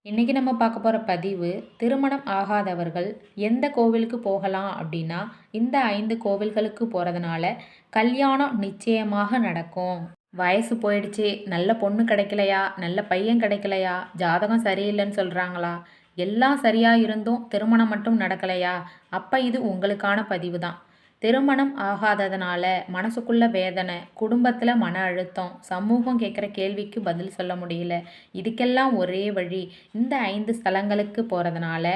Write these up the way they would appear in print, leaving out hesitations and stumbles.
இன்றைக்கி நம்ம பார்க்க போகிற பதிவு திருமணம் ஆகாதவர்கள் எந்த கோவிலுக்கு போகலாம் அப்படின்னா இந்த 5 கோவில்களுக்கு போகிறதுனால கல்யாணம் நிச்சயமாக நடக்கும். வயசு போயிடுச்சு, நல்ல பொண்ணு கிடைக்கலையா, நல்ல பையன் கிடைக்கலையா, ஜாதகம் சரியில்லைன்னு சொல்கிறாங்களா, எல்லாம் சரியாக இருந்தும் திருமணம் மட்டும் நடக்கலையா, அப்போ இது உங்களுக்கான பதிவு தான். திருமணம் ஆகாததுனால மனசுக்குள்ள வேதனை, குடும்பத்தில் மன அழுத்தம், சமூகம் கேட்குற கேள்விக்கு பதில் சொல்ல முடியல, இதுக்கெல்லாம் ஒரே வழி இந்த 5 ஸ்தலங்களுக்கு போகிறதுனால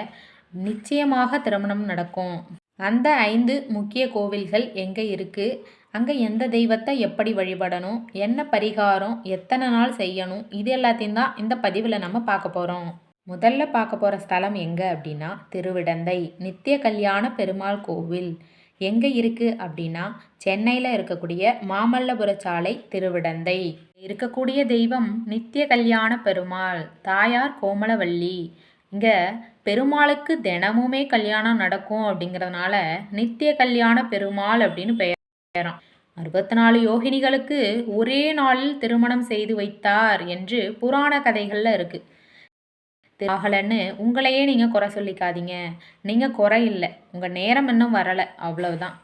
நிச்சயமாக திருமணம் நடக்கும். அந்த 5 முக்கிய கோவில்கள் எங்கே இருக்குது, அங்கே எந்த தெய்வத்தை எப்படி வழிபடணும், என்ன பரிகாரம், எத்தனை நாள் செய்யணும், இது எல்லாத்தையும் தான் இந்த பதிவில் நம்ம பார்க்க போகிறோம். முதல்ல பார்க்க போகிற ஸ்தலம் எங்கே அப்படின்னா திருவிடந்தை நித்திய கல்யாண பெருமாள் கோவில். எங்கே இருக்குது அப்படின்னா சென்னையில் இருக்கக்கூடிய மாமல்லபுர சாலை திருவிடந்தை. இருக்கக்கூடிய தெய்வம் நித்திய கல்யாண பெருமாள், தாயார் கோமலவள்ளி. இங்கே பெருமாளுக்கு தினமுமே கல்யாணம் நடக்கும் அப்படிங்கிறதுனால நித்திய கல்யாண பெருமாள் அப்படின்னு பெயராம். 64 யோகினிகளுக்கு ஒரே நாளில் திருமணம் செய்து வைத்தார் என்று புராண கதைகளில் இருக்குது. ஆகலைன்னு உங்களையே நீங்கள் குறை சொல்லிக்காதீங்க. நீங்கள் குறை இல்லை, உங்கள் நேரம் இன்னும் வரலை, அவ்வளவுதான்.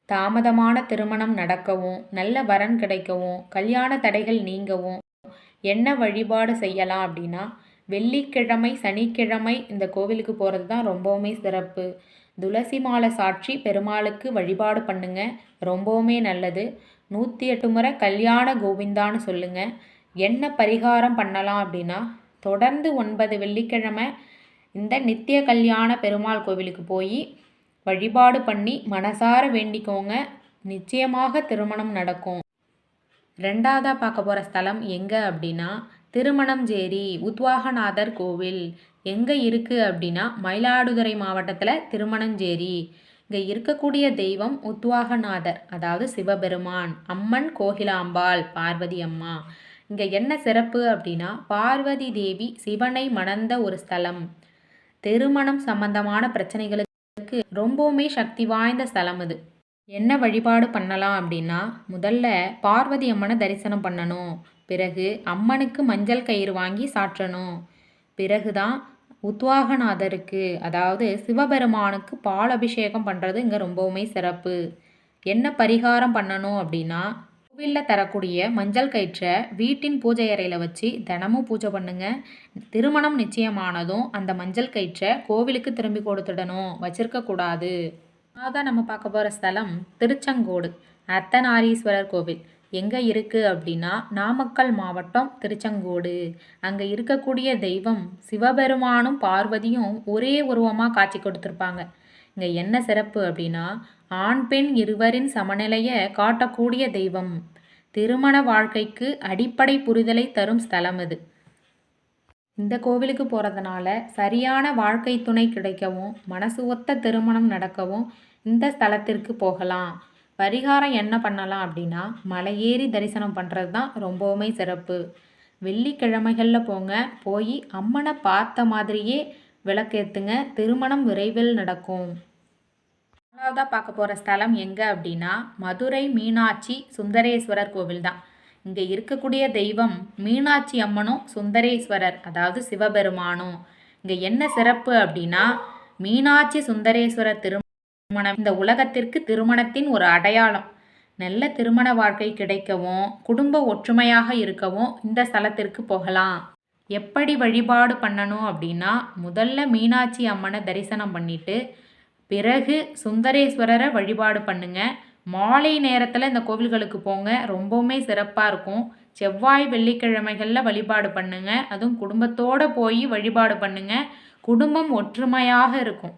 தாமதமான திருமணம் நடக்கவும், நல்ல வரன் கிடைக்கவும், கல்யாண தடைகள் நீங்கவும் என்ன வழிபாடு செய்யலாம் அப்படின்னா வெள்ளிக்கிழமை சனிக்கிழமை இந்த கோவிலுக்கு போகிறது தான் ரொம்பவுமே சிறப்பு. துளசி மாலை சாட்சி பெருமாளுக்கு வழிபாடு பண்ணுங்க, ரொம்பவுமே நல்லது. 108 முறை கல்யாண கோவிந்தான்னு சொல்லுங்க. என்ன பரிகாரம் பண்ணலாம் அப்படின்னா தொடர்ந்து 9 வெள்ளிக்கிழமை இந்த நித்திய கல்யாண பெருமாள் கோவிலுக்கு போய் வழிபாடு பண்ணி மனசார வேண்டிக்கோங்க, நிச்சயமாக திருமணம் நடக்கும். ரெண்டாவதாக பார்க்க போகிற ஸ்தலம் எங்கே அப்படின்னா திருமணஞ்சேரி உத்வாகநாதர் கோவில். எங்கே இருக்குது அப்படின்னா மயிலாடுதுறை மாவட்டத்தில் திருமணஞ்சேரி. இங்கே இருக்கக்கூடிய தெய்வம் உத்வாகநாதர், அதாவது சிவபெருமான், அம்மன் கோகிலாம்பாள், பார்வதி அம்மா. இங்கே என்ன சிறப்பு அப்படின்னா பார்வதி தேவி சிவனை மணந்த ஒரு ஸ்தலம். திருமணம் சம்பந்தமான பிரச்சனைகளுக்கு ரொம்பவுமே சக்தி வாய்ந்த ஸ்தலம் இது. என்ன வழிபாடு பண்ணலாம் அப்படின்னா முதல்ல பார்வதி அம்மனை தரிசனம் பண்ணணும், பிறகு அம்மனுக்கு மஞ்சள் கயிறு வாங்கி சாற்றணும், பிறகுதான் உத்வாகநாதருக்கு அதாவது சிவபெருமானுக்கு பால் அபிஷேகம் பண்ணுறது இங்கே ரொம்பவுமே சிறப்பு. என்ன பரிகாரம் பண்ணணும் அப்படின்னா கோவிலில் தரக்கூடிய மஞ்சள் கயிற்றை வீட்டின் பூஜை அறையில் வச்சு தினமும் பூஜை பண்ணுங்க. திருமணம் நிச்சயமானதும் அந்த மஞ்சள் கயிற்றை கோவிலுக்கு திரும்பி கொடுத்துடணும், வச்சிருக்கக்கூடாது. அதான் நம்ம பார்க்க போகிற ஸ்தலம் திருச்செங்கோடு அர்த்தநாரீஸ்வரர் கோவில். எங்கே இருக்குது அப்படின்னா நாமக்கல் மாவட்டம் திருச்செங்கோடு. அங்கே இருக்கக்கூடிய தெய்வம் சிவபெருமானும் பார்வதியும் ஒரே உருவமாக காட்சி கொடுத்துருப்பாங்க. இங்கே என்ன சிறப்பு அப்படின்னா ஆண் பெண் இருவரின் சமநிலையை காட்டக்கூடிய தெய்வம். திருமண வாழ்க்கைக்கு அடிப்படை புரிதலை தரும் ஸ்தலம் இது. இந்த கோவிலுக்கு போகிறதுனால சரியான வாழ்க்கை துணை கிடைக்கவும், மனசு ஒத்த திருமணம் நடக்கவும் இந்த ஸ்தலத்திற்கு போகலாம். பரிகாரம் என்ன பண்ணலாம் அப்படின்னா மலையேறி தரிசனம் பண்ணுறது தான் ரொம்பவுமே சிறப்பு. வெள்ளிக்கிழமைகளில் போங்க, போய் அம்மனை பார்த்த மாதிரியே விளக்கேற்றுங்க, திருமணம் விரைவில் நடக்கும். நாலாவதாக பார்க்க போகிற ஸ்தலம் எங்கே அப்படின்னா மதுரை மீனாட்சி சுந்தரேஸ்வரர் கோவில் தான். இங்கே இருக்கக்கூடிய தெய்வம் மீனாட்சி அம்மனும் சுந்தரேஸ்வரர் அதாவது சிவபெருமானும். இங்கே என்ன சிறப்பு அப்படின்னா மீனாட்சி சுந்தரேஸ்வரர் திருமணம் இந்த உலகத்திற்கு திருமணத்தின் ஒரு அடையாளம். நல்ல திருமண வாழ்க்கை கிடைக்கவும், குடும்ப ஒற்றுமையாக இருக்கவும் இந்த ஸ்தலத்திற்கு போகலாம். எப்படி வழிபாடு பண்ணணும் அப்படின்னா முதல்ல மீனாட்சி அம்மனை தரிசனம் பண்ணிட்டு பிறகு சுந்தரேஸ்வரரை வழிபாடு பண்ணுங்க. மாலை நேரத்தில் இந்த கோவில்களுக்கு போங்க, ரொம்பவுமே சிறப்பாக இருக்கும். செவ்வாய் வெள்ளிக்கிழமைகளில் வழிபாடு பண்ணுங்க, அதுவும் குடும்பத்தோடு போய் வழிபாடு பண்ணுங்க, குடும்பம் ஒற்றுமையாக இருக்கும்.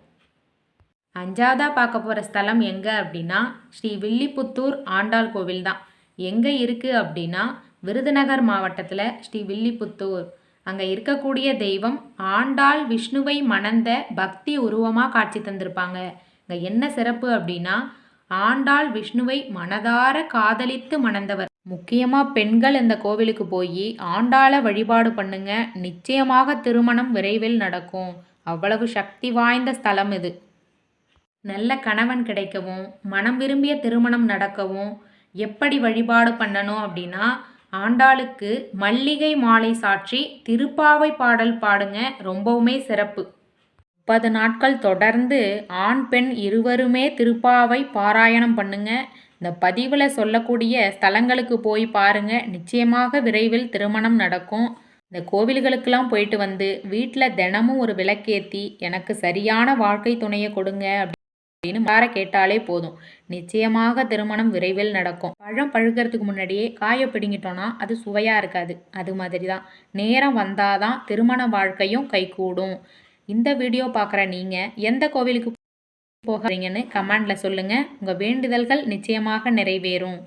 அஞ்சாவதாக பார்க்க போகிற ஸ்தலம் எங்கே அப்படின்னா ஸ்ரீ வில்லிபுத்தூர் ஆண்டாள் கோவில் தான். எங்கே இருக்குது அப்படின்னா விருதுநகர் மாவட்டத்தில் ஸ்ரீ வில்லிபுத்தூர். அங்கே இருக்கக்கூடிய தெய்வம் ஆண்டாள் விஷ்ணுவை மணந்த பக்தி உருவமாக காட்சி தந்திருப்பாங்க. இங்கே என்ன சிறப்பு அப்படின்னா ஆண்டாள் விஷ்ணுவை மனதார காதலித்து மணந்தவர். முக்கியமாக பெண்கள் இந்த கோவிலுக்கு போய் ஆண்டாளை வழிபாடு பண்ணுங்க, நிச்சயமாக திருமணம் விரைவில் நடக்கும். அவ்வளவு சக்தி வாய்ந்த ஸ்தலம் இது. நல்ல கணவன் கிடைக்கவும், மனம் விரும்பிய திருமணம் நடக்கவும் எப்படி வழிபாடு பண்ணணும் அப்படின்னா ஆண்டாளுக்கு மல்லிகை மாலை சாற்றி திருப்பாவை பாடல் பாடுங்க, ரொம்பவுமே சிறப்பு. 30 நாட்கள் தொடர்ந்து ஆண் பெண் இருவருமே திருப்பாவை பாராயணம் பண்ணுங்க. இந்த பதிவில் சொல்லக்கூடிய ஸ்தலங்களுக்கு போய் பாருங்க, நிச்சயமாக விரைவில் திருமணம் நடக்கும். இந்த கோவில்களுக்கெல்லாம் போயிட்டு வந்து வீட்டில் தினமும் ஒரு விளக்கேற்றி எனக்கு சரியான வாழ்க்கை துணையை கொடுங்க அப்படின்னு யாரை கேட்டாலே போதும், நிச்சயமாக திருமணம் விரைவில் நடக்கும். பழம் பழுக்கிறதுக்கு முன்னாடியே காய பிடுங்கிட்டோன்னா அது சுவையாக இருக்காது. அது மாதிரி தான் நேரம் வந்தாதான் திருமண வாழ்க்கையும் கைகூடும். இந்த வீடியோ பார்க்குற நீங்கள் எந்த கோவிலுக்கு போகிறீங்கன்னு கமெண்டில் சொல்லுங்கள். உங்கள் வேண்டுதல்கள் நிச்சயமாக நிறைவேறும்.